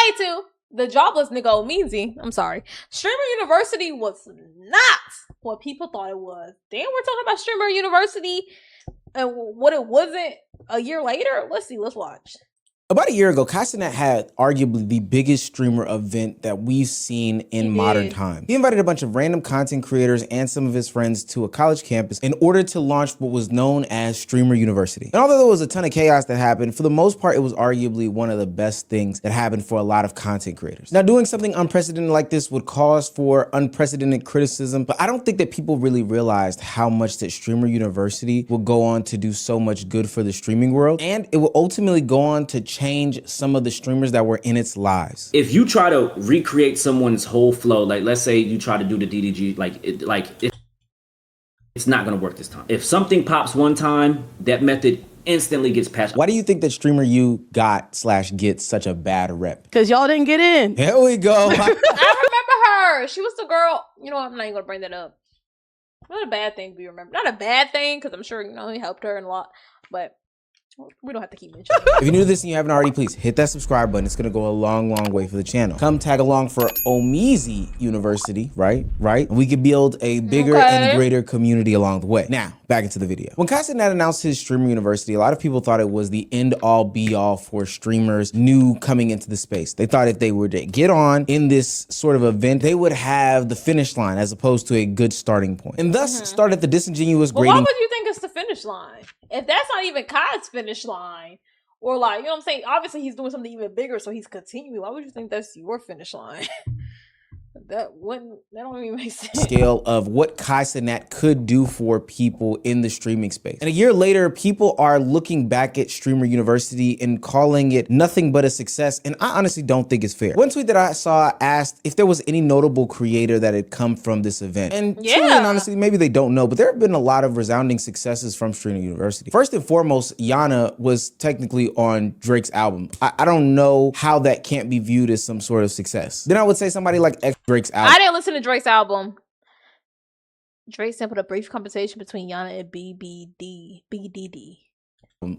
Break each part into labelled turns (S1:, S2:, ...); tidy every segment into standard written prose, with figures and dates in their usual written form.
S1: say too, the jobless nigga Omeezy, I'm sorry, Streamer University was not what people thought it was. Then we're talking about Streamer University and what it wasn't a year later. Let's see, let's watch.
S2: About a year ago, Castanet had arguably the biggest streamer event that we've seen in modern times. He invited a bunch of random content creators and some of his friends to a college campus in order to launch what was known as Streamer University. And although there was a ton of chaos that happened, for the most part, it was arguably one of the best things that happened for a lot of content creators. Now, doing something unprecedented like this would cause for unprecedented criticism, but I don't think that people really realized how much that Streamer University will go on to do so much good for the streaming world, and it will ultimately go on to change some of the streamers that were in its lives.
S3: If you try to recreate someone's whole flow, like let's say you try to do the DDG, it's not gonna work this time. If something pops one time, that method instantly gets patched.
S2: Why do you think that Streamer U gets such a bad rep?
S4: Because y'all didn't get in.
S2: Here we go.
S1: I remember her. She was the girl. You know what? I'm not even gonna bring that up. Not a bad thing to be remembered. Not a bad thing, because I'm sure, you know, he helped her a lot, but we don't have to keep mentioning it.
S2: If you're new to this and you haven't already, please hit that subscribe button. It's gonna go a long, long way for the channel. Come tag along for Omeezy University, right? We could build a bigger and greater community along the way. Now, back into the video. When Castanet announced his Streamer University, a lot of people thought it was the end-all be-all for streamers new coming into the space. They thought if they were to get on in this sort of event, they would have the finish line as opposed to a good starting point. And thus started the disingenuous grading.
S1: Why would you think it's the finish line? If that's not even Kai's finish line, or like, you know what I'm saying? Obviously, he's doing something even bigger, so he's continuing. Why would you think that's your finish line? That don't even make sense.
S2: Scale of what Castanet could do for people in the streaming space. And a year later, people are looking back at Streamer University and calling it nothing but a success. And I honestly don't think it's fair. One tweet that I saw asked if there was any notable creator that had come from this event. And truly and honestly, maybe they don't know, but there have been a lot of resounding successes from Streamer University. First and foremost, Yana was technically on Drake's album. I don't know how that can't be viewed as some sort of success. Then I would say somebody like Drake's album.
S1: I didn't listen to Drake's album. Drake sampled a brief conversation between Yana and BDD.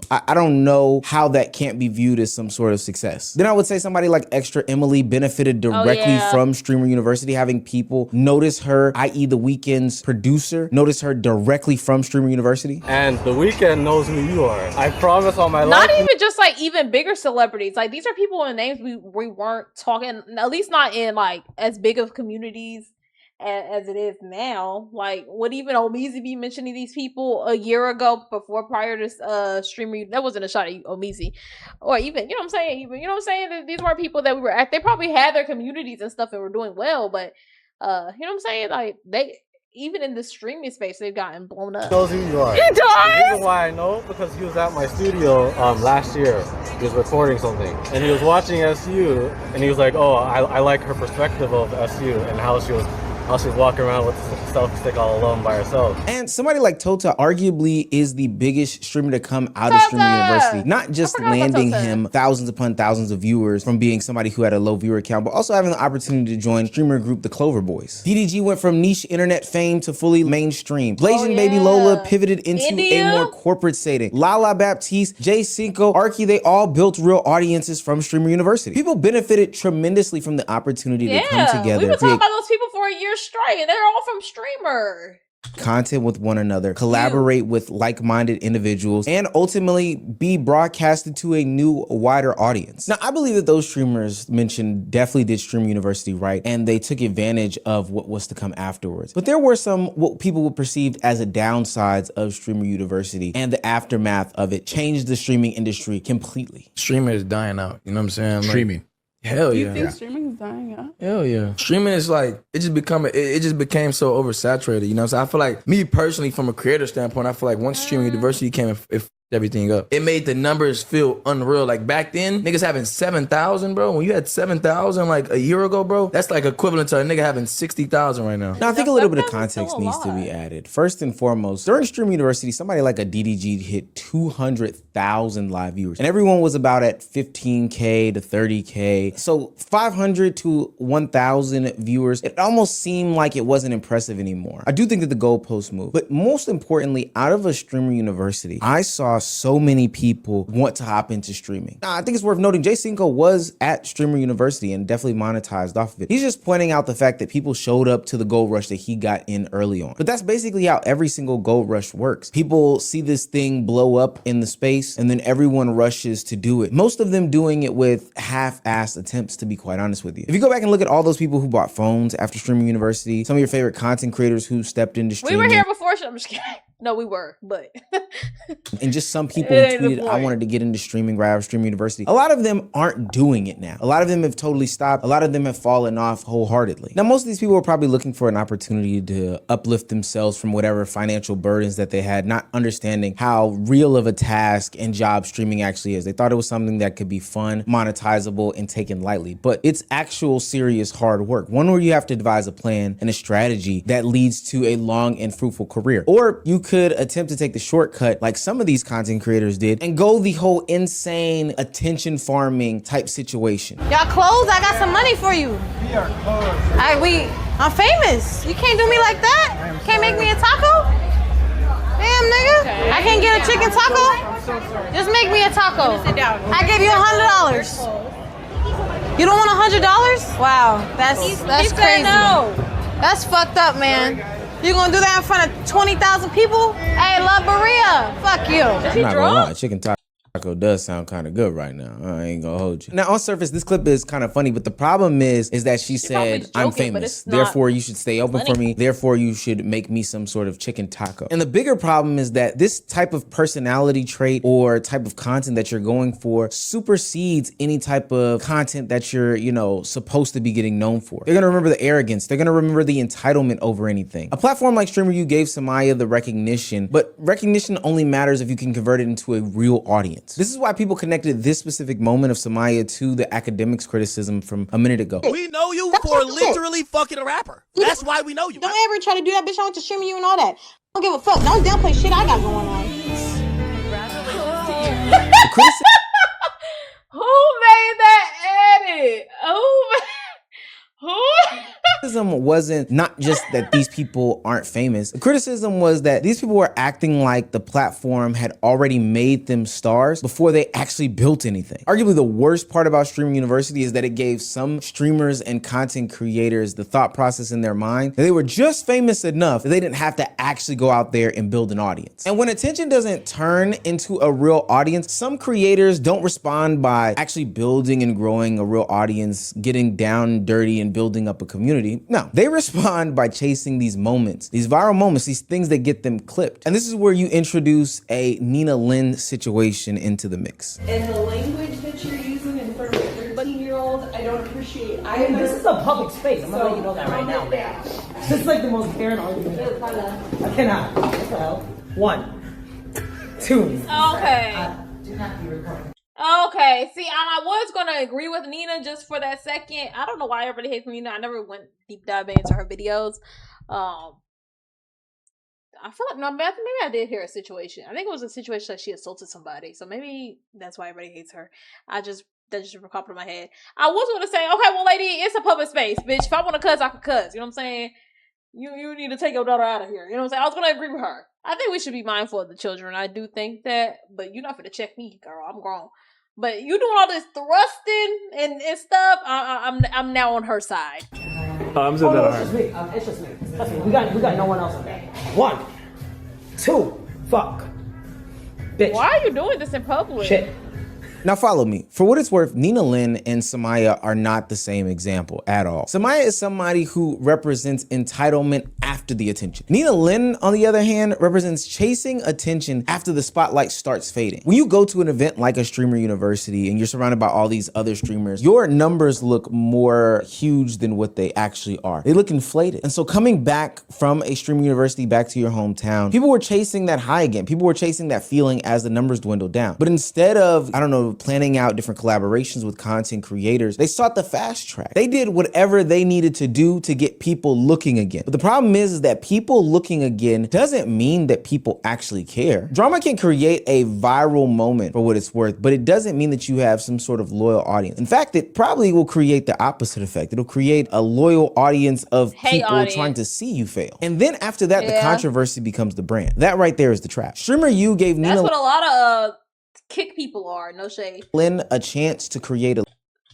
S2: I don't know how that can't be viewed as some sort of success. Then I would say somebody like Extra Emily benefited directly from Streamer University, having people notice her, i.e. The Weeknd's producer, notice her directly from Streamer University.
S5: And The Weeknd knows who you are. I promise on my life.
S1: Not even just like even bigger celebrities. Like these are people in names we weren't talking, at least not in like as big of communities as it is now. Like, would even Omeezy be mentioning these people a year ago prior to Streamer? That wasn't a shot at Omeezy, or even, you know what I'm saying? Even, you know what I'm saying? These were people that we were at. They probably had their communities and stuff and were doing well, but you know what I'm saying? Like they, even in the streaming space, they've gotten blown up.
S5: Knows who you are.
S1: He does.
S5: The reason why I know, because he was at my studio last year. He was recording something, and he was watching SU, and he was like, "Oh, I like her perspective of SU and how she was walking around with a selfie stick all alone by herself."
S2: And somebody like Tota arguably is the biggest streamer to come out of Streamer University. Not just landing him thousands upon thousands of viewers from being somebody who had a low viewer count, but also having the opportunity to join streamer group The Clover Boys. DDG went from niche internet fame to fully mainstream. Blazing Baby Lola pivoted into a more corporate setting. Lala Baptiste, Jay Cinco, Arky, they all built real audiences from Streamer University. People benefited tremendously from the opportunity to come together.
S1: We've been talking about those people for a year straight, and they're all from Streamer.
S2: Content with one another, collaborate with like-minded individuals, and ultimately be broadcasted to a new, wider audience. Now, I believe that those streamers mentioned definitely did Streamer University right, and they took advantage of what was to come afterwards. But there were some what people would perceive as a downsides of Streamer University, and the aftermath of it changed the streaming industry completely.
S6: Streaming is dying out, you know what I'm saying?
S7: Streaming.
S6: Hell yeah.
S4: You think streaming is dying out?
S6: Hell yeah. Streaming is like, it just became so oversaturated, you know what I'm saying? I feel like, me personally, from a creator standpoint, I feel like once Streaming University came, it everything up. It made the numbers feel unreal. Like back then, niggas having 7,000, bro. When you had 7,000 like a year ago, bro, that's like equivalent to a nigga having 60,000 right now.
S2: Now, I think a little bit of context needs to be added. First and foremost, during Stream University, somebody like a DDG hit 200,000 live viewers, and everyone was about at 15K to 30K. So 500 to 1,000 viewers, it almost seemed like it wasn't impressive anymore. I do think that the goalposts moved, but most importantly, out of a Streamer University, I saw saw so many people want to hop into streaming. Now, I think it's worth noting Jay Cinco was at Streamer University and definitely monetized off of it. He's just pointing out the fact that people showed up to the gold rush that he got in early on. But that's basically how every single gold rush works. People see this thing blow up in the space and then everyone rushes to do it. Most of them doing it with half-assed attempts, to be quite honest with you. If you go back and look at all those people who bought phones after Streaming University, some of your favorite content creators who stepped into streaming.
S1: We were here before. I'm just kidding. No, we were, but.
S2: And just some people who tweeted, I wanted to get into streaming right out of Streaming University. A lot of them aren't doing it now. A lot of them have totally stopped. A lot of them have fallen off wholeheartedly. Now, most of these people are probably looking for an opportunity to uplift themselves from whatever financial burdens that they had, not understanding how real of a task and job streaming actually is. They thought it was something that could be fun, monetizable, and taken lightly, but it's actual serious hard work. One where you have to devise a plan and a strategy that leads to a long and fruitful career. Or you could attempt to take the shortcut like some of these content creators did and go the whole insane attention farming type situation.
S7: Y'all closed? I got some money for you.
S8: We are closed.
S7: I'm famous. You can't do me like that. Can't make me a taco? Damn, nigga. Okay. I can't get a chicken taco?
S8: I'm so sorry.
S7: Just make me a taco.
S8: Sit down.
S7: I give you $100. You don't want $100? Wow, that's crazy.
S1: No.
S7: That's fucked up, man. You gonna do that in front of 20,000 people? Hey, La Maria, fuck you.
S2: I'm not gonna lie, chicken taco does sound kind of good right now. I ain't gonna hold you. Now, on surface, this clip is kind of funny, but the problem is that she said, I'm famous, therefore you should stay open for me, therefore you should make me some sort of chicken taco. And the bigger problem is that this type of personality trait or type of content that you're going for supersedes any type of content that you're, you know, supposed to be getting known for. They're gonna remember the arrogance. They're gonna remember the entitlement over anything. A platform like StreamerU gave Samaya the recognition, but recognition only matters if you can convert it into a real audience. This is why people connected this specific moment of Samaya to the academics criticism from a minute ago.
S9: We know you for literally fucking a rapper. That's why we know you.
S7: Don't ever try to do that, bitch. I want to stream you and all that. Don't give a fuck. Don't downplay shit I got going on.
S1: Who made that edit? Who?
S2: Criticism wasn't not just that these people aren't famous. The criticism was that these people were acting like the platform had already made them stars before they actually built anything. Arguably, the worst part about Streaming University is that it gave some streamers and content creators the thought process in their mind that they were just famous enough that they didn't have to actually go out there and build an audience. And when attention doesn't turn into a real audience, some creators don't respond by actually building and growing a real audience, getting down and dirty and building up a community. No, they respond by chasing these moments, these viral moments, these things that get them clipped. And this is where you introduce a Nina Lynn situation into the mix.
S10: And the language that you're using in front of a 13-year-old, I don't appreciate either.
S11: This is a public space. I'm gonna let you know that right now, man. This is like the most barren argument. I cannot. What the hell? 1, 2.
S1: Okay.
S11: Do not be recording.
S1: Okay, see, I was gonna agree with Nina just for that second. I don't know why everybody hates Nina. I never went deep diving into her videos. I feel like maybe I did hear a situation. I think it was a situation that she assaulted somebody, so maybe that's why everybody hates her. That just popped in my head. I was gonna say, okay, well, lady, it's a public space, bitch. If I want to cuss, I can cuss. You know what I'm saying? You need to take your daughter out of here. You know what I'm saying? I was gonna agree with her. I think we should be mindful of the children. I do think that, but you're not gonna check me, girl. I'm grown. But you doing all this thrusting and stuff, I'm now on her side.
S11: I'm so it's just me. Listen, we got no one else on there. 1, 2, fuck. Bitch.
S1: Why are you doing this in public?
S11: Shit.
S2: Now follow me. For what it's worth, Nina Lynn and Samaya are not the same example at all. Samaya is somebody who represents entitlement after the attention. Nina Lynn, on the other hand, represents chasing attention after the spotlight starts fading. When you go to an event like a Streamer University and you're surrounded by all these other streamers, your numbers look more huge than what they actually are. They look inflated. And so coming back from a Streamer University back to your hometown, people were chasing that high again. People were chasing that feeling as the numbers dwindled down. But instead of, I don't know, of planning out different collaborations with content creators, they sought the fast track. They did whatever they needed to do to get people looking again. But the problem is that people looking again doesn't mean that people actually care. Drama can create a viral moment for what it's worth, but it doesn't mean that you have some sort of loyal audience. In fact, it probably will create the opposite effect. It'll create a loyal audience of people trying to see you fail. And then after that, the controversy becomes the brand. That right there is the trap. Streamer U gave Nina.
S1: That's what a lot of kick people are. No shade.
S2: Lynn a chance to create a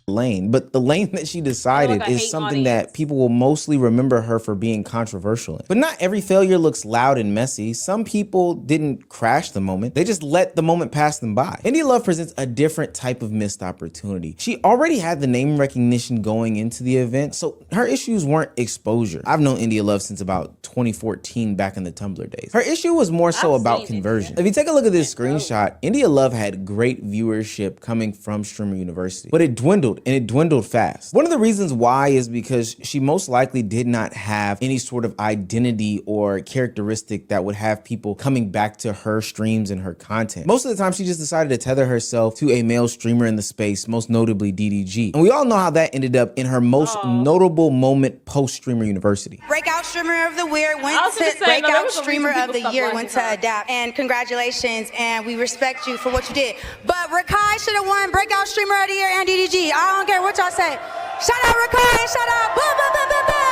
S2: lane, but the lane that she decided is something that people will mostly remember her for being controversial in. But not every failure looks loud and messy. Some people didn't crash the moment. They just let the moment pass them by. Indie Love presents a different type of missed opportunity. She already had the name recognition going into the event, so her issues weren't exposure. I've known India Love since about 2014 back in the Tumblr days. Her issue was more so about conversion. If you take a look at this screenshot, India Love had great viewership coming from Streamer University, but it dwindled, and it dwindled fast. One of the reasons why is because she most likely did not have any sort of identity or characteristic that would have people coming back to her streams and her content. Most of the time, she just decided to tether herself to a male streamer in the space, most notably DDG. And we all know how that ended up in her most notable moment post Streamer University.
S12: Breakout Streamer of the Year went to Breakout Streamer of the Year went to Adapt, and congratulations, and we respect you for what you did. But Rakai should have won Breakout Streamer of the Year and DDG. I don't care what y'all say. Shout out Rakai and shout out blah, blah, blah, blah, blah.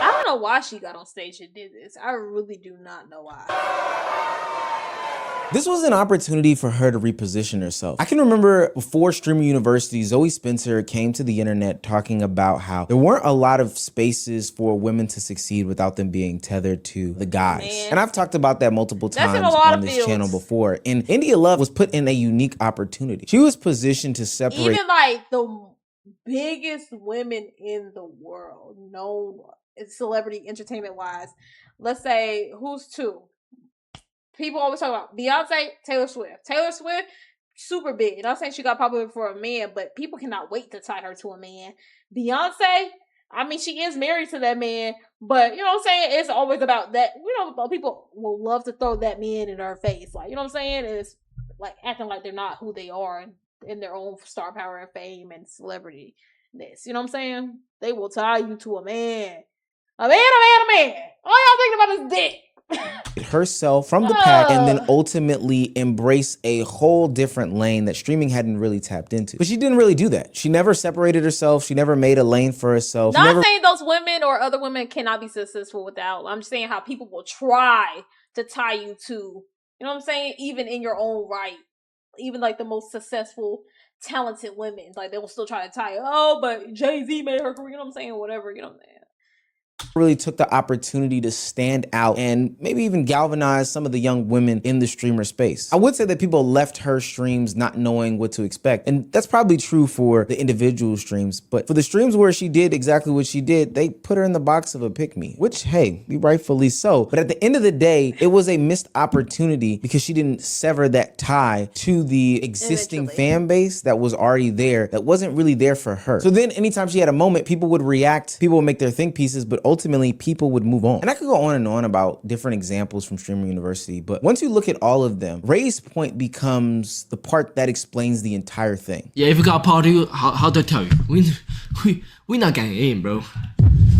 S1: I don't know why she got on stage and did this. I really do not know why.
S2: This was an opportunity for her to reposition herself. I can remember before Streamer University, Zoe Spencer came to the internet talking about how there weren't a lot of spaces for women to succeed without them being tethered to the guys. And I've talked about that multiple times on this channel before. And India Love was put in a unique opportunity. She was positioned to separate.
S1: Even like the biggest women in the world, known celebrity entertainment wise. Let's say, who's two? People always talk about Beyonce, Taylor Swift. Taylor Swift, super big. And I'm saying she got popular for a man, but people cannot wait to tie her to a man. Beyonce, I mean, she is married to that man, but you know what I'm saying? It's always about that. You know, people will love to throw that man in her face. Like, you know what I'm saying? It's like acting like they're not who they are in their own star power and fame and celebrity. You know what I'm saying? They will tie you to a man. A man. All y'all thinking about is dick.
S2: Herself from the pack and then ultimately embrace a whole different lane that streaming hadn't really tapped into. But she didn't really do that. She never separated herself. She never made a lane for herself.
S1: Not saying those women or other women cannot be successful without. I'm just saying how people will try to tie you to, you know what I'm saying? Even in your own right. Even like the most successful, talented women. Like they will still try to tie, oh, but Jay-Z made her career, you know what I'm saying? Whatever, you know what I'm saying?
S2: Really took the opportunity to stand out and maybe even galvanize some of the young women in the streamer space. I would say that people left her streams not knowing what to expect, and that's probably true for the individual streams, but for the streams where she did exactly what she did, they put her in the box of a pick-me, which, hey, rightfully so. But at the end of the day, it was a missed opportunity because she didn't sever that tie to the existing fan base that was already there, that wasn't really there for her. So then anytime she had a moment, people would react, people would make their think pieces, but ultimately people would move on. And I could go on and on about different examples from Streamer University, but once you look at all of them, Ray's point becomes the part that explains the entire thing.
S13: Yeah, if you got part two, how to tell you? We not getting in, bro.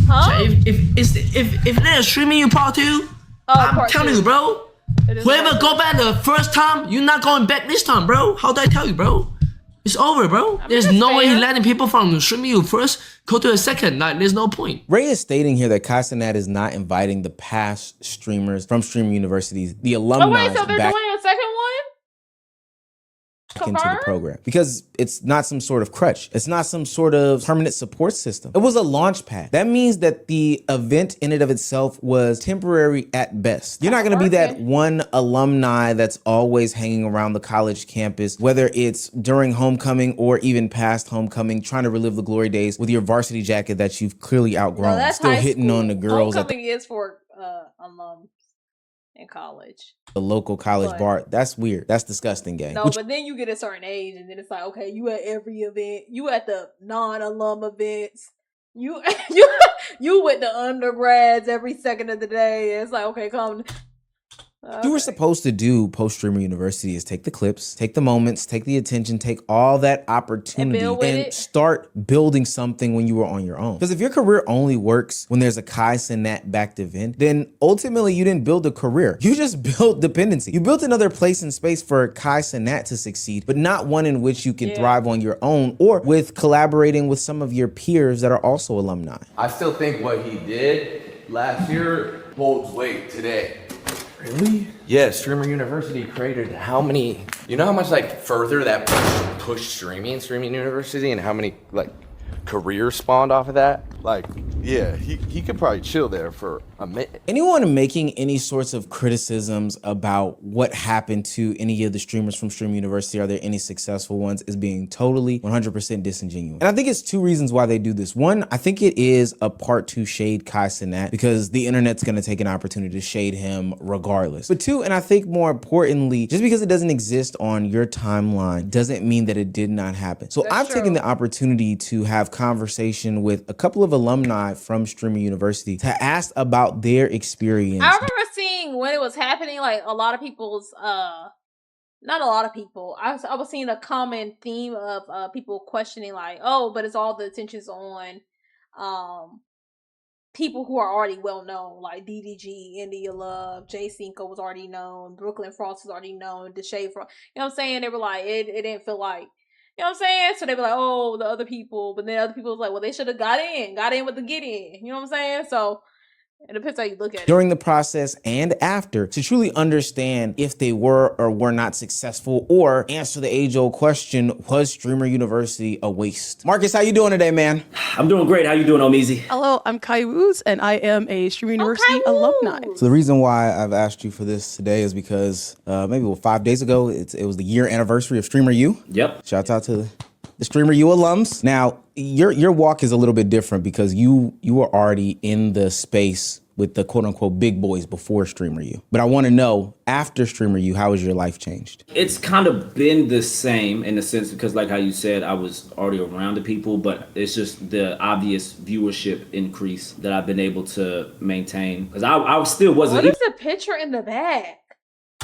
S1: Huh?
S13: So if they're streaming you part two, I'm telling you, bro. Whoever go back the first time, you're not going back this time, bro. How do I tell you, bro? It's over, bro. There's no way he's letting people from streaming you first go to a second. Like, there's no point.
S2: Ray is stating here that Castanat is not inviting the past streamers from Streamer Universities, the alumni,
S1: oh, wait, so they're doing a second one?
S2: into the program because it's not some sort of crutch. It's not some sort of permanent support system. It was a launch pad. That means that the event in and of itself was temporary at best. You're not going to be that one alumni that's always hanging around the college campus, whether it's during homecoming or even past homecoming, trying to relive the glory days with your varsity jacket that you've clearly outgrown.
S1: No,
S2: still hitting on the girls.
S1: Homecoming is for alums in college.
S2: The local college bar. That's weird. That's disgusting, gang.
S1: No, but then you get a certain age and then it's like, okay, you at every event. You at the non-alum events. You with the undergrads every second of the day. It's like, okay, come.
S2: What you were supposed to do post Streamer University is take the clips, take the moments, take the attention, take all that opportunity and start building something when you were on your own. Because if your career only works when there's a Kai Cenat backed event, then ultimately you didn't build a career. You just built dependency. You built another place and space for Kai Cenat to succeed, but not one in which you can thrive on your own or with collaborating with some of your peers that are also alumni.
S6: I still think what he did last year holds weight today. Really? Yeah, Streamer University created how many, you know how much like further that pushed streaming University and how many like careers spawned off of that?
S14: Like, yeah, he could probably chill there for a minute.
S2: Anyone making any sorts of criticisms about what happened to any of the streamers from Streamer University, are there any successful ones, is being totally 100% disingenuous. And I think it's two reasons why they do this. One, I think it is a part to shade Kai Cenat because the internet's gonna take an opportunity to shade him regardless. But two, and I think more importantly, just because it doesn't exist on your timeline doesn't mean that it did not happen. So I've taken the opportunity to have conversation with a couple of alumni from Streamer University to ask about their experience.
S1: I remember seeing when it was happening, like a lot of people's, not a lot of people, I was seeing a common theme of people questioning like, oh, but it's all the attention's on people who are already well known, like DDG, India Love, Jay Cinco was already known, Brooklyn Frost was already known, Deshae Frost, you know what I'm saying? They were like, it didn't feel like, you know what I'm saying? So they were like, oh, the other people. But then other people was like, well, they should have got in with the get in. You know what I'm saying? So it depends how you look at it.
S2: During the process and after to truly understand if they were or were not successful or answer the age-old question, was Streamer University a waste? Marcus, how you doing today, man?
S3: I'm doing great. How you doing, Omizi?
S4: Hello, I'm Kai Woos, and I am a Streamer University alumni.
S2: So the reason why I've asked you for this today is because maybe 5 days ago, it was the year anniversary of Streamer U.
S3: Yep.
S2: Shouts out to the Streamer U alums. Now, your walk is a little bit different because you were already in the space with the quote unquote big boys before Streamer U. But I want to know, after Streamer U, how has your life changed?
S3: It's kind of been the same in the sense because like how you said, I was already around the people, but it's just the obvious viewership increase that I've been able to maintain. Because I still wasn't.
S1: What is the picture in the back?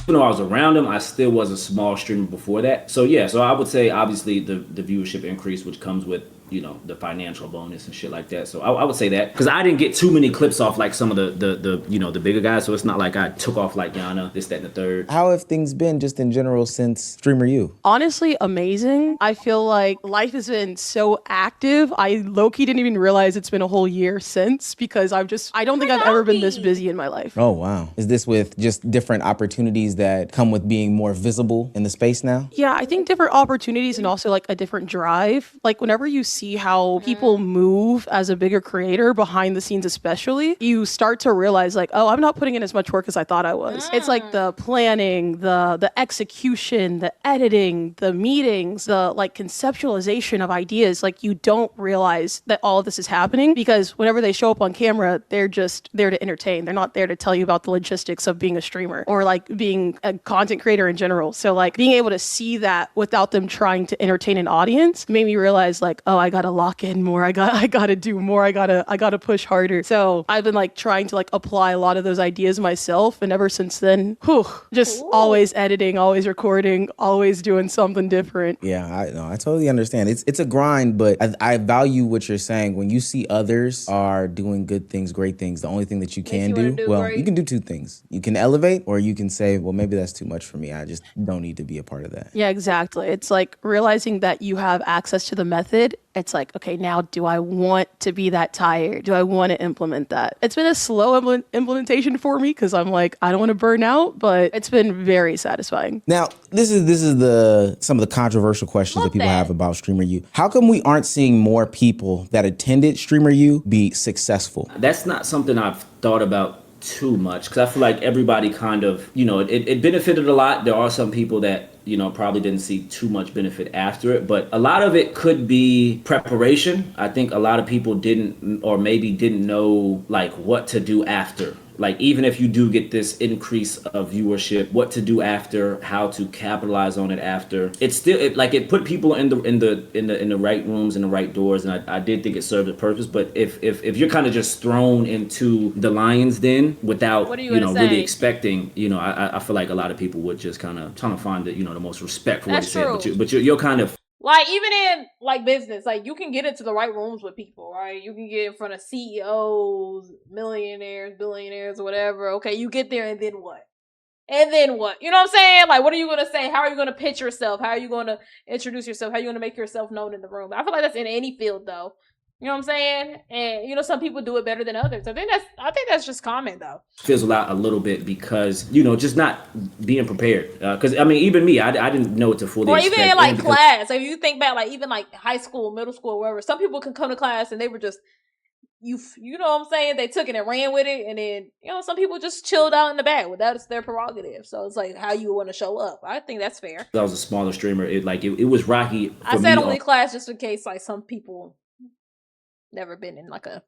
S3: Even though I was around them, I still was a small streamer before that. So yeah, so I would say obviously the viewership increase, which comes with, you know, the financial bonus and shit like that. So I would say that because I didn't get too many clips off like some of the you know, the bigger guys. So it's not like I took off like Yana, this, that, and the third.
S2: How have things been just in general since Streamer U?
S4: Honestly, amazing. I feel like life has been so active. I low-key didn't even realize it's been a whole year since because I don't think I've ever been this busy in my life.
S2: Oh, wow. Is this with just different opportunities that come with being more visible in the space now?
S4: Yeah, I think different opportunities and also like a different drive. Like whenever you see how people move as a bigger creator behind the scenes especially, you start to realize like, oh, I'm not putting in as much work as I thought I was. It's like the planning, the execution, the editing, the meetings, the like conceptualization of ideas. Like you don't realize that all of this is happening because whenever they show up on camera, they're just there to entertain. They're not there to tell you about the logistics of being a streamer or like being a content creator in general. So like being able to see that without them trying to entertain an audience made me realize like, oh, I gotta lock in more. I gotta do more. I gotta push harder. So I've been like trying to like apply a lot of those ideas myself. And ever since then, just always editing, always recording, always doing something different.
S2: Yeah, I totally understand. It's a grind, but I value what you're saying. When you see others are doing good things, great things, the only thing that you can do, you can do two things. You can elevate or you can say, well, maybe that's too much for me. I just don't need to be a part of that.
S4: Yeah, exactly. It's like realizing that you have access to the method. It's like, okay, now do I want to be that tired? Do I want to implement that? It's been a slow implementation for me because I'm like, I don't want to burn out, but it's been very satisfying.
S2: Now, this is some of the controversial questions that people have about Streamer U. How come we aren't seeing more people that attended Streamer U be successful?
S3: That's not something I've thought about too much because I feel like everybody kind of, you know, it benefited a lot. There are some people that, you know, probably didn't see too much benefit after it, but a lot of it could be preparation. I think a lot of people didn't or maybe didn't know like what to do after like even if you do get this increase of viewership, what to do after, how to capitalize on it after. It's still it put people in the right rooms, in the right doors, and I did think it served a purpose. But if you're kind of just thrown into the lion's den without really expecting, I feel like a lot of people would just kind of trying to find the most respect for what you said, but you're kind of
S1: like, even in like business, like you can get into the right rooms with people, right? You can get in front of CEOs, millionaires, billionaires, or whatever. Okay, you get there, and then what? And then what? You know what I'm saying? Like, what are you going to say? How are you going to pitch yourself? How are you going to introduce yourself? How are you going to make yourself known in the room? I feel like that's in any field, though. You know what I'm saying? And some people do it better than others. I think that's just common, though.
S3: Fizzle out a little bit because just not being prepared. Because I mean, even me, I didn't know what to fully expect.
S1: Or even in like class. Like, if you think back, like even like high school, middle school, wherever, some people can come to class and they were just you know what I'm saying? They took it and ran with it, and then some people just chilled out in the back. Well, that's their prerogative. So it's like how you want to show up. I think that's fair.
S3: I was a smaller streamer. It was rocky.
S1: I said only class just in case like some people never been in like a,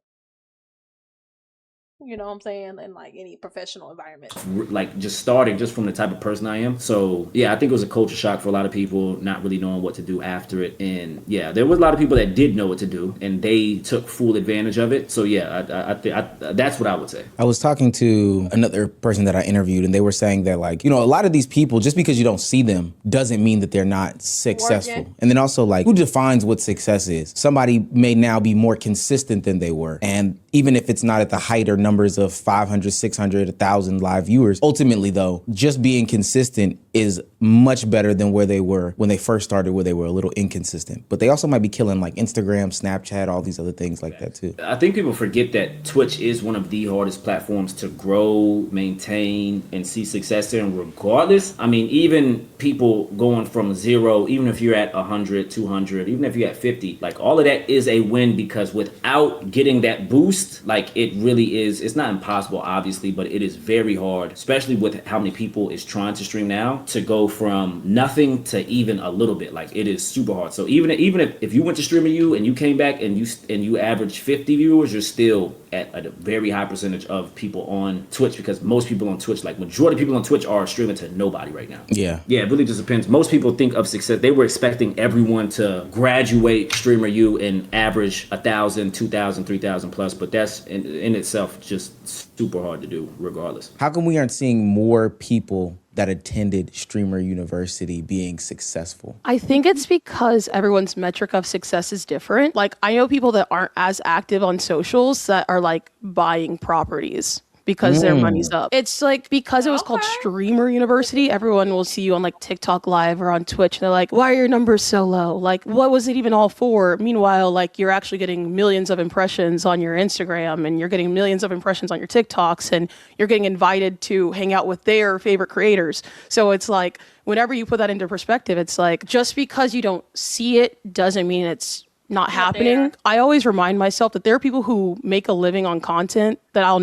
S1: you know what I'm saying, in like any professional environment.
S3: Like just starting just from the type of person I am. So yeah, I think it was a culture shock for a lot of people, not really knowing what to do after it. And yeah, there was a lot of people that did know what to do and they took full advantage of it. So yeah, I that's what I would say.
S2: I was talking to another person that I interviewed, and they were saying that like, a lot of these people, just because you don't see them doesn't mean that they're not successful. Working. And then also like, who defines what success is? Somebody may now be more consistent than they were. And even if it's not at the height or numbers of 500, 600, 1,000 live viewers, ultimately though, just being consistent is much better than where they were when they first started, where they were a little inconsistent. But they also might be killing like Instagram, Snapchat, all these other things like that too.
S3: I think people forget that Twitch is one of the hardest platforms to grow, maintain, and see success in regardless. I mean, even people going from 0, even if you're at 100, 200, even if you're at 50, like all of that is a win, because without getting that boost, like it really is, it's not impossible obviously, but it is very hard, especially with how many people is trying to stream now, to go from nothing to even a little bit. Like it is super hard. So even if you went to Streamer U and you came back and you average 50 viewers, you're still at a very high percentage of people on Twitch, because most people on Twitch, like majority of people on Twitch, are streaming to nobody right now. Yeah, it really just depends. Most people think of success, they were expecting everyone to graduate Streamer U and average 1,000, 2,000, 3,000 plus, but that's in itself just super hard to do regardless.
S2: How come we aren't seeing more people that attended Streamer University being successful?
S4: I think it's because everyone's metric of success is different. Like, I know people that aren't as active on socials that are like buying properties because their money's up. It's like, because it was called Streamer University, everyone will see you on like TikTok Live or on Twitch, and they're like, why are your numbers so low? Like, what was it even all for? Meanwhile, like, you're actually getting millions of impressions on your Instagram, and you're getting millions of impressions on your TikToks, and you're getting invited to hang out with their favorite creators. So it's like, whenever you put that into perspective, it's like, just because you don't see it doesn't mean it's not happening. I always remind myself that there are people who make a living on content that I'll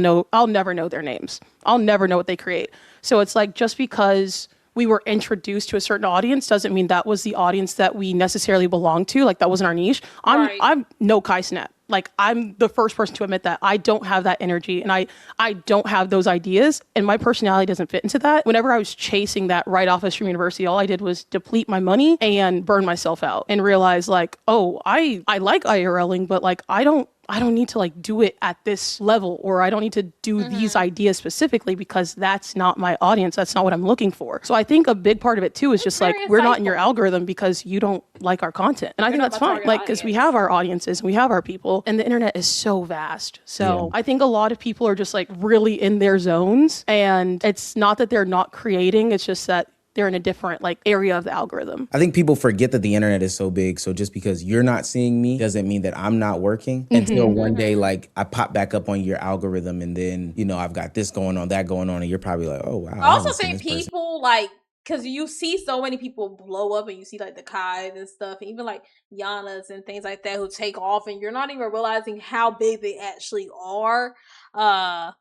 S4: never know their names. I'll never know what they create. So it's like, just because we were introduced to a certain audience doesn't mean that was the audience that we necessarily belong to. Like, that wasn't our niche. I'm no Kai Snap. Like, I'm the first person to admit that I don't have that energy, and I don't have those ideas, and my personality doesn't fit into that. Whenever I was chasing that right off of Stream University, all I did was deplete my money and burn myself out, and realize like, oh, I like IRLing, but like, I don't need to like do it at this level, or I don't need to do these ideas specifically, because that's not my audience. That's not what I'm looking for. So I think a big part of it too is just like, we're not in your algorithm because you don't like our content. And I think that's fine. Like, because we have our audiences, we have our people, and the internet is so vast. So I think a lot of people are just like really in their zones, and it's not that they're not creating, it's just that they're in a different like area of the algorithm.
S2: I think people forget that the internet is so big. So just because you're not seeing me doesn't mean that I'm not working until one day, like, I pop back up on your algorithm, and then, I've got this going on, that going on, and you're probably like, oh, wow.
S1: I also think people like, because you see so many people blow up, and you see like the Kais and stuff, and even like Yanas and things like that who take off, and you're not even realizing how big they actually are. I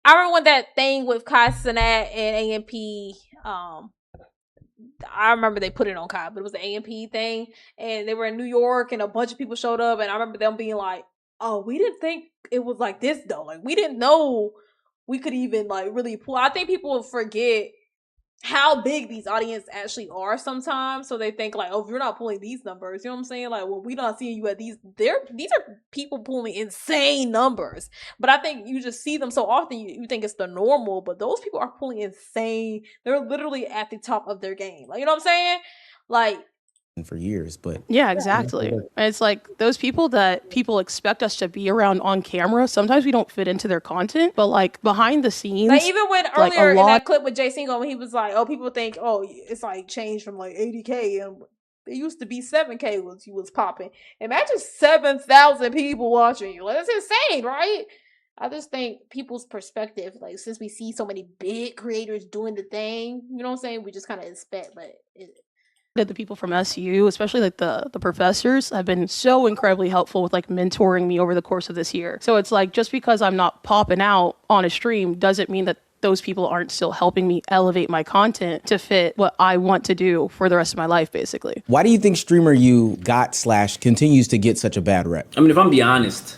S1: remember when that thing with Kai Cenat and AMP, I remember they put it on Kai, but it was the AMP thing, and they were in New York, and a bunch of people showed up, and I remember them being like, oh, we didn't think it was like this though. Like, we didn't know we could even like really pull. I think people forget how big these audiences actually are sometimes. So they think like, oh, if you're not pulling these numbers, you know what I'm saying? Like, well, we're not seeing you at these. These are people pulling insane numbers. But I think you just see them so often, you think it's the normal. But those people are pulling insane. They're literally at the top of their game. Like, you know what I'm saying? Like,
S2: for years, but
S4: yeah, exactly. And it's like those people that people expect us to be around on camera, sometimes we don't fit into their content, but like behind the scenes,
S1: like even when
S4: like
S1: earlier in that clip with Jay Singo, when he was like, oh, people think, oh, it's like changed from like 80K and it used to be 7K was you was popping. Imagine 7,000 people watching you. Like, that's insane, right? I just think people's perspective, like since we see so many big creators doing the thing, you know what I'm saying? We just kind of expect, but
S4: the people from SU, especially like the professors, have been so incredibly helpful with like mentoring me over the course of this year. So it's like, just because I'm not popping out on a stream doesn't mean that those people aren't still helping me elevate my content to fit what I want to do for the rest of my life, basically.
S2: Why do you think Streamer U continues to get such a bad rep?
S3: I mean, if I'm be honest,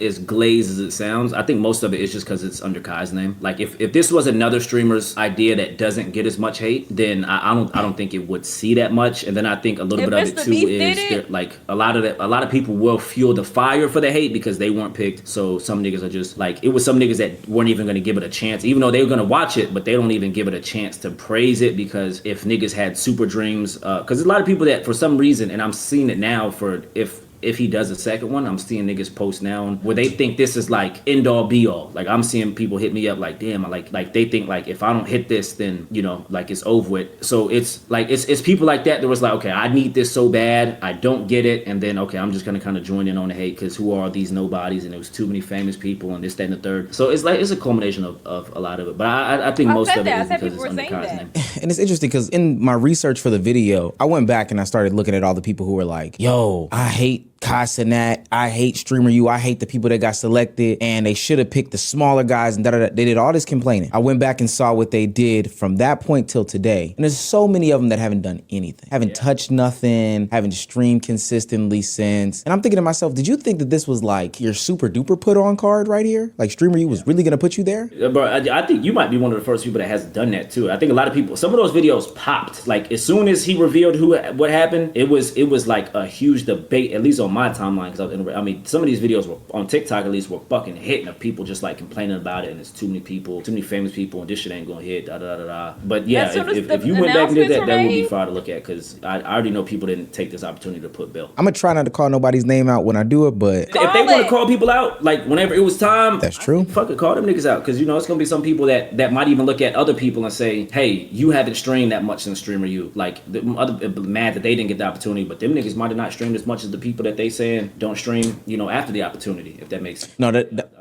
S3: as glazed as it sounds, I think most of it is just because it's under Kai's name. Like, if this was another streamer's idea that doesn't get as much hate, then I don't think it would see that much. And then I think a little bit of it too is like a lot of people will fuel the fire for the hate because they weren't picked. So some niggas are just like, it was some niggas that weren't even going to give it a chance, even though they were going to watch it, but they don't even give it a chance to praise it, because if niggas had super dreams, because there's a lot of people that for some reason, and I'm seeing it now, for if he does a second one, I'm seeing niggas post now where they think this is like end all be all. Like, I'm seeing people hit me up like, damn, I like they think like if I don't hit this, then, you know, like it's over with. So it's like it's people like that was like, okay, I need this so bad, I don't get it, and then okay, I'm just gonna kind of join in on the hate because who are these nobodies, and there was too many famous people and this, that, and the third. So it's like it's a culmination of a lot of it. But I think most of it is because it's under Kai's name.
S2: And it's interesting because in my research for the video, I went back and I started looking at all the people who were like, yo, I hate Kai Cenat, I hate Streamer U, I hate the people that got selected, and they should have picked the smaller guys, and da-da-da. They did all this complaining. I went back and saw what they did from that point till today, and there's so many of them that haven't done anything, haven't touched nothing, haven't streamed consistently since. And I'm thinking to myself, did you think that this was like your super duper put on card right here? Like Streamer U was really gonna put you there?
S3: But I think you might be one of the first people that hasn't done that too. I think a lot of people, some of those videos popped. Like, as soon as he revealed what happened, it was like a huge debate, at least on my timeline, because I mean, some of these videos were on TikTok, at least, were fucking hitting of people just like complaining about it, and it's too many people, too many famous people, and this shit ain't gonna hit, da da da da. But yeah, if you went back and did that, that would be far to look at, because I already know people didn't take this opportunity to put Bill.
S2: I'm gonna try not to call nobody's name out when I do it, but
S3: if they want to call people out, like whenever it was time,
S2: that's true.
S3: Fuck it, call them niggas out, because you know it's gonna be some people that might even look at other people and say, hey, you haven't streamed that much in Streamer U. Like, the other mad that they didn't get the opportunity, but them niggas might have not streamed as much as the people that they saying don't stream, you know, after the opportunity, if that makes sense.
S2: No,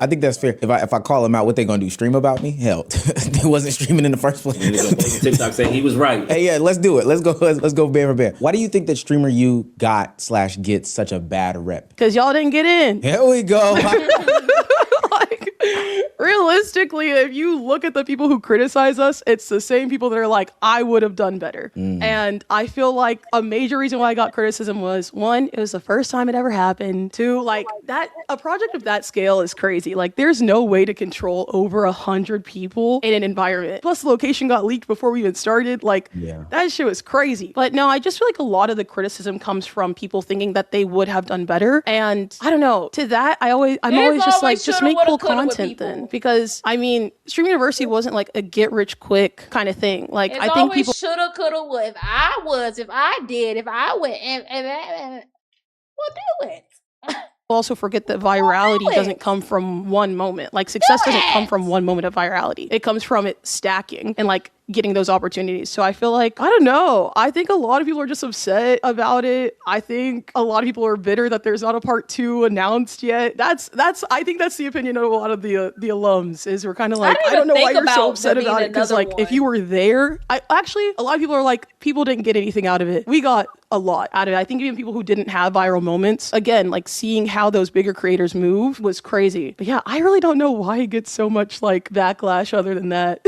S2: I think that's fair. If I call them out, what they gonna do? Stream about me? Hell, they wasn't streaming in the first place.
S3: TikTok saying he was right.
S2: Hey, yeah, let's do it. Let's go band for band. Why do you think that Streamer U gets such a bad rep?
S4: Because y'all didn't get in.
S2: Here we go.
S4: Realistically, if you look at the people who criticize us, it's the same people that are like, I would have done better. And I feel like a major reason why I got criticism was, one, it was the first time it ever happened. Two, like, that a project of that scale is crazy. Like, there's no way to control over 100 people in an environment. Plus, the location got leaked before we even started. Like, that shit was crazy. But no, I just feel like a lot of the criticism comes from people thinking that they would have done better. And I don't know, to that, I'm always just like, just make cool content then. Because I mean, Stream University wasn't like a get rich quick kind of thing. Like,
S1: it's
S4: I think people
S1: shoulda, coulda, would. If I went, and we'll do it.
S4: also forget that virality doesn't come from one moment. Like, success doesn't come from one moment of virality. It comes from it stacking and like getting those opportunities. So I feel like, I don't know. I think a lot of people are just upset about it. I think a lot of people are bitter that there's not a part 2 announced yet. I think that's the opinion of a lot of the alums, is we're kind of like, I don't know why you're so upset about it. Because like, if you were there, a lot of people are like, people didn't get anything out of it. We got a lot out of it. I think even people who didn't have viral moments, again, like seeing how those bigger creators move was crazy. But yeah, I really don't know why it gets so much like backlash other than that.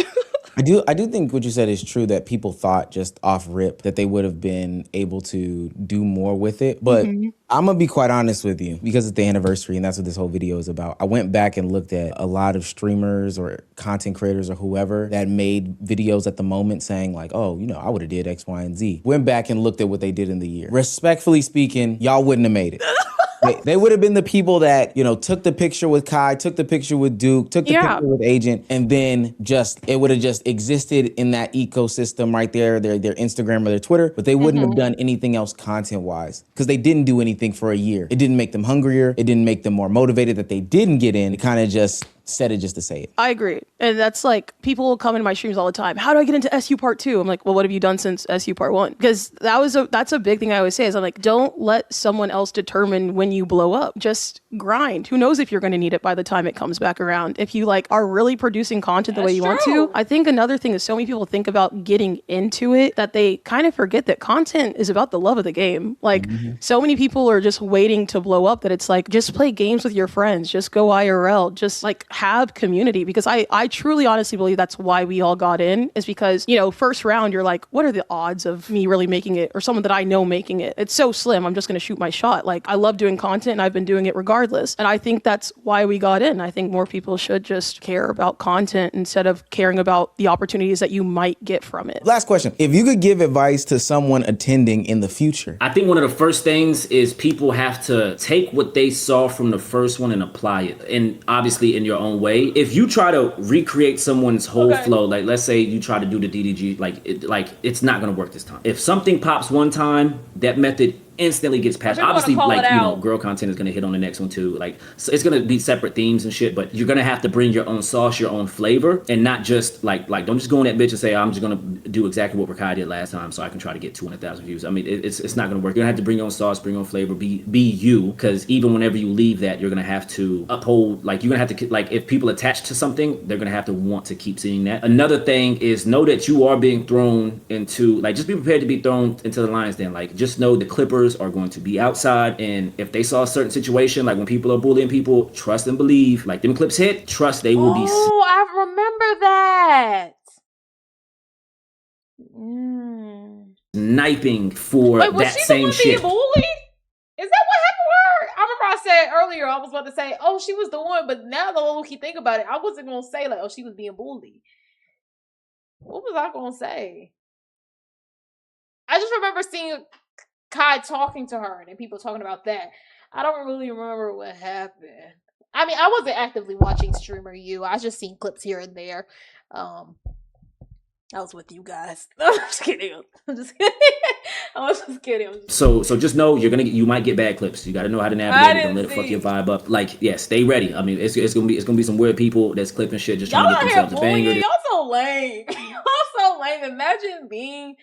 S2: I do think what you said is true, that people thought just off rip that they would have been able to do more with it. But I'm gonna be quite honest with you, because it's the anniversary and that's what this whole video is about. I went back and looked at a lot of streamers or content creators or whoever that made videos at the moment saying like, oh, you know, I would have did X, Y, and Z. Went back and looked at what they did in the year. Respectfully speaking, y'all wouldn't have made it. They would have been the people that, you know, took the picture with Kai, took the picture with Duke, took the picture with Agent, and then it would have just existed in that ecosystem right there, their Instagram or their Twitter, but they wouldn't have done anything else content-wise because they didn't do anything for a year. It didn't make them hungrier. It didn't make them more motivated that they didn't get in. It kind of just said it just to say it.
S4: I agree. And that's like, people will come into my streams all the time. How do I get into SU Part 2? I'm like, well, what have you done since SU Part 1? Because that's a big thing I always say is I'm like, don't let someone else determine when you blow up. Just grind. Who knows if you're going to need it by the time it comes back around. If you like are really producing content the way you want to. I think another thing is so many people think about getting into it that they kind of forget that content is about the love of the game. Like so many people are just waiting to blow up that it's like, just play games with your friends. Just go IRL. Just like have community, because I truly honestly believe that's why we all got in, is because, you know, first round you're like, what are the odds of me really making it or someone that I know making it? It's so slim. I'm just going to shoot my shot. Like, I love doing content and I've been doing it regardless. And I think that's why we got in. I think more people should just care about content instead of caring about the opportunities that you might get from it.
S2: Last question. If you could give advice to someone attending in the future.
S3: I think one of the first things is people have to take what they saw from the first one and apply it. And obviously in your own way. If you try to recreate someone's whole flow, like let's say you try to do the DDG, it's not gonna work this time. If something pops one time, that method instantly gets patched. Obviously, like, you know, girl content is gonna hit on the next one too. Like, so it's gonna be separate themes and shit, but you're gonna have to bring your own sauce, your own flavor, and not just like don't just go in that bitch and say, I'm just gonna do exactly what Rakai did last time so I can try to get 200,000 views. I mean, it's not gonna work. You're gonna have to bring your own sauce, bring your own flavor, be you, because even whenever you leave that, you're gonna have to uphold, like, you're gonna have to, like, if people attach to something, they're gonna have to want to keep seeing that. Another thing is know that you are being thrown into, like, just be prepared to be thrown into the lion's den. Like, just know the Clippers are going to be outside, and if they saw a certain situation, like when people are bullying people, trust and believe, like them clips hit, trust they will be.
S1: Oh, I remember that.
S3: Sniping for that same shit.
S1: Bullied? Is that what happened with her? I remember I said earlier, I was about to say, oh, she was the one, but now the low key think about it, I wasn't gonna say like, oh, she was being bullied. What was I gonna say? I just remember seeing Kai talking to her and then people talking about that. I don't really remember what happened. I mean, I wasn't actively watching Streamer U. I just seen clips here and there. I was with you guys. I'm just kidding. I'm just kidding. I was just kidding.
S3: So just know you might get bad clips. You got to know how to navigate it. Don't let it fuck your vibe up. Like, yeah, stay ready. I mean, it's gonna be some weird people that's clipping shit just trying to get themselves a banger.
S1: Y'all so lame. Y'all so lame. Imagine being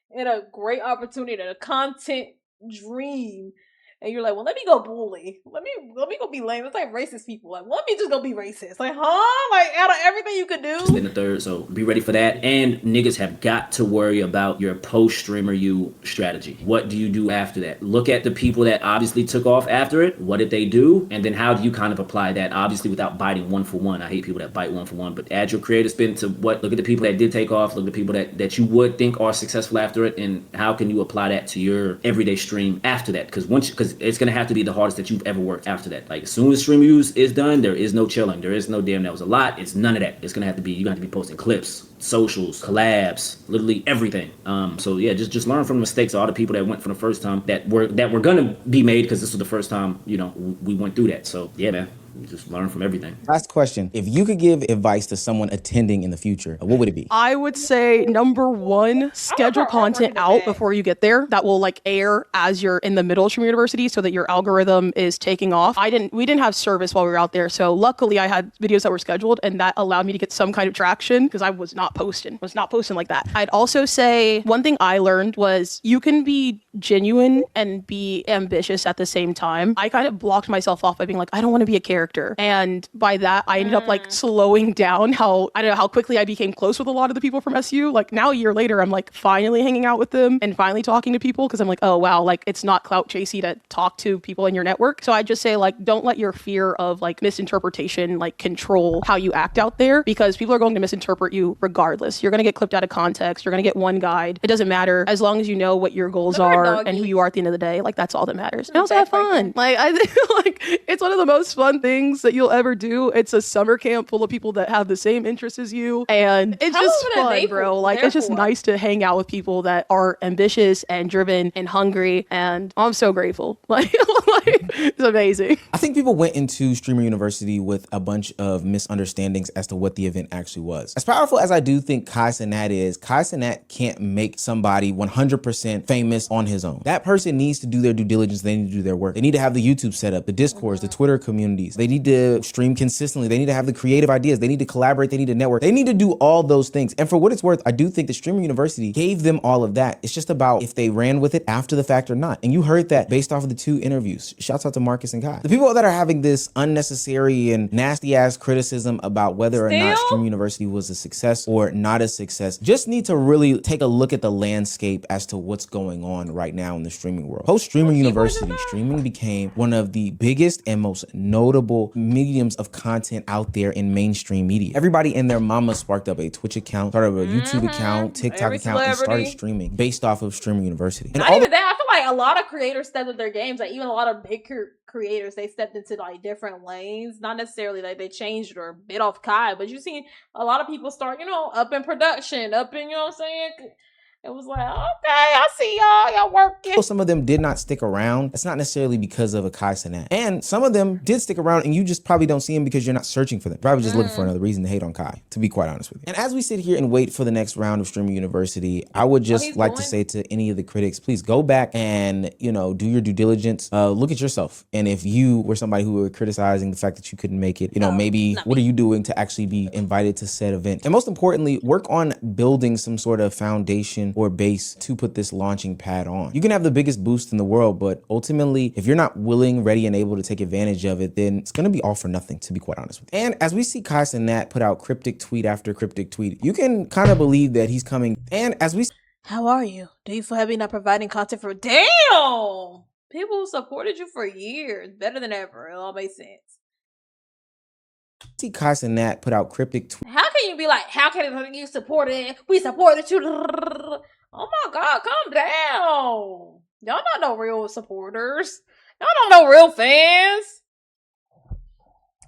S1: in a great opportunity, a content dream, and you're like, well, let me go bully. Let me go be lame. It's like racist people. Like, let me just go be racist. Like, huh? Like, out of everything you could do.
S3: Just in the third, so be ready for that. And niggas have got to worry about your post-Streamer U strategy. What do you do after that? Look at the people that obviously took off after it. What did they do? And then how do you kind of apply that, obviously without biting one for one. I hate people that bite one for one, but add your creative spin to what, look at the people that did take off, look at the people that you would think are successful after it, and how can you apply that to your everyday stream after that? Because it's gonna have to be the hardest that you've ever worked after that. Like, as soon as Streamer U is done, there is no chilling. There is no damn that was a lot. It's none of that. It's gonna have to be, you're gonna have to be posting clips, socials, collabs, literally everything. So yeah, just learn from the mistakes of all the people that went for the first time that were gonna be made, because this was the first time, you know, we went through that. So yeah, man. Just learn from everything.
S2: Last question. If you could give advice to someone attending in the future, what would it be?
S4: I would say, number one, schedule content out before you get there that will like air as you're in the middle of Streamer University so that your algorithm is taking off. We didn't have service while we were out there, so luckily I had videos that were scheduled, and that allowed me to get some kind of traction because I was not posting like that. I'd also say one thing I learned was you can be genuine and be ambitious at the same time, I kind of blocked myself off by being like, I don't want to be a character. And by that, I ended up like slowing down how, I don't know, how quickly I became close with a lot of the people from SU. Like now a year later, I'm like finally hanging out with them and finally talking to people because I'm like, oh wow, like it's not clout chasey to talk to people in your network. So I just say like, don't let your fear of like misinterpretation like control how you act out there, because people are going to misinterpret you regardless. You're going to get clipped out of context. You're going to get one guide. It doesn't matter as long as you know what your goals are and who you are at the end of the day. Like that's all that matters. And also have fun. Like I think like it's one of the most fun things that you'll ever do. It's a summer camp full of people that have the same interests as you, and it's just fun, bro. Like it's just nice to hang out with people that are ambitious and driven and hungry, and I'm so grateful. Like it's amazing.
S2: I think people went into Streamer University with a bunch of misunderstandings as to what the event actually was. As powerful as I do think Kai Cenat is, Kai Cenat can't make somebody 100% famous on his own. That person needs to do their due diligence. They need to do their work. They need to have the YouTube set up, the Discords, the Twitter communities. They need to stream consistently. They need to have the creative ideas. They need to collaborate. They need to network. They need to do all those things. And for what it's worth, I do think the Streamer University gave them all of that. It's just about if they ran with it after the fact or not. And you heard that based off of the 2 interviews. Shouts out to Marcus and Kai. The people that are having this unnecessary and nasty ass criticism about whether or not Streamer University was a success or not a success just need to really take a look at the landscape as to what's going on right now in the streaming world. Post Streamer University, streaming became one of the biggest and most notable mediums of content out there in mainstream media. Everybody and their mama sparked up a Twitch account, started a YouTube account, TikTok account, and started streaming based off of Streamer University. And
S1: not even that, I feel like a lot of creators stepped up their games. Like even a lot of big creators, they stepped into like different lanes. Not necessarily like they changed or bit off Kai, but you see a lot of people start, up in production, up in, you know what I'm saying? It was like, okay, I see y'all working.
S2: Some of them did not stick around. It's not necessarily because of a Kai Cenat. And some of them did stick around and you just probably don't see them because you're not searching for them. Probably just looking for another reason to hate on Kai, to be quite honest with you. And as we sit here and wait for the next round of Streamer University, I would just like to say to any of the critics, please go back and, do your due diligence. Look at yourself. And if you were somebody who were criticizing the fact that you couldn't make it, maybe what are you doing to actually be invited to said event? And most importantly, work on building some sort of foundation or base to put this launching pad on. You can have the biggest boost in the world, but ultimately, if you're not willing, ready, and able to take advantage of it, then it's gonna be all for nothing, to be quite honest with you. And as we see Kai Cenat put out cryptic tweet after cryptic tweet, you can kind of believe that he's coming. And as we
S1: how are you? Do you feel happy not providing content for damn people who supported you for years? Better than ever. It all makes sense.
S2: See Kai Cenat put out cryptic tweet.
S1: How can you be like, how can you support it? We supported you. Oh my God, calm down. Y'all not no real supporters. Y'all not no real fans.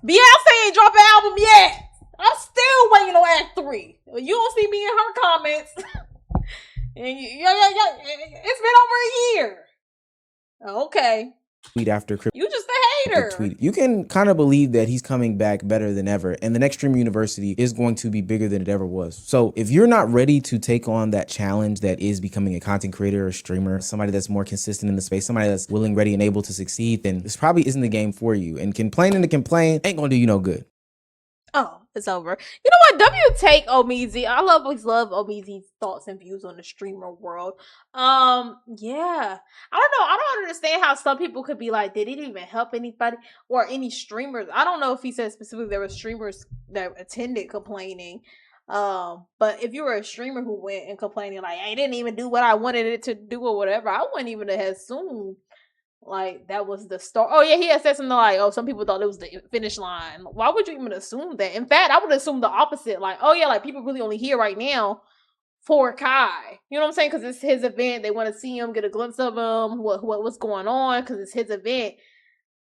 S1: Beyonce ain't dropped an album yet. I'm still waiting on Act 3. You don't see me in her comments. And it's been over a year. Okay.
S2: Tweet after cryptic.
S1: You just a hater.
S2: Tweet. You can kind of believe that he's coming back better than ever, and the next Streamer University is going to be bigger than it ever was. So if you're not ready to take on that challenge that is becoming a content creator or streamer, somebody that's more consistent in the space, somebody that's willing, ready, and able to succeed, then this probably isn't the game for you. And complaining to complain ain't gonna do you no good.
S1: Oh, it's over. You know what? W take Omizi. I always love Omizi's thoughts and views on the streamer world. Yeah. I don't know. I don't understand how some people could be like, did it even help anybody or any streamers? I don't know if he said specifically there were streamers that attended complaining. But if you were a streamer who went and complaining like, I didn't even do what I wanted it to do or whatever, I wouldn't even have assumed like that was the start. Oh yeah, he had said something like, oh, some people thought it was the finish line. Why would you even assume that? In fact, I would assume the opposite. Like, oh yeah, like people really only here right now for Kai. You know what I'm saying? Because it's his event. They want to see him, get a glimpse of him, what's going on, because it's his event.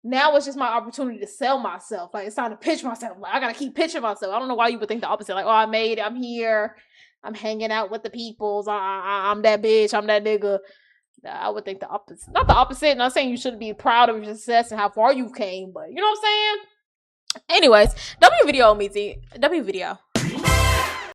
S1: Now it's just my opportunity to sell myself. Like, it's time to pitch myself. Like, I gotta keep pitching myself. I don't know why you would think the opposite. Like, oh, I made it. I'm here. I'm hanging out with the peoples. I'm that bitch. I'm that nigga. I would think the opposite. Not the opposite. Not saying you shouldn't be proud of your success and how far you came, but you know what I'm saying? Anyways, W video, Mizi. W video.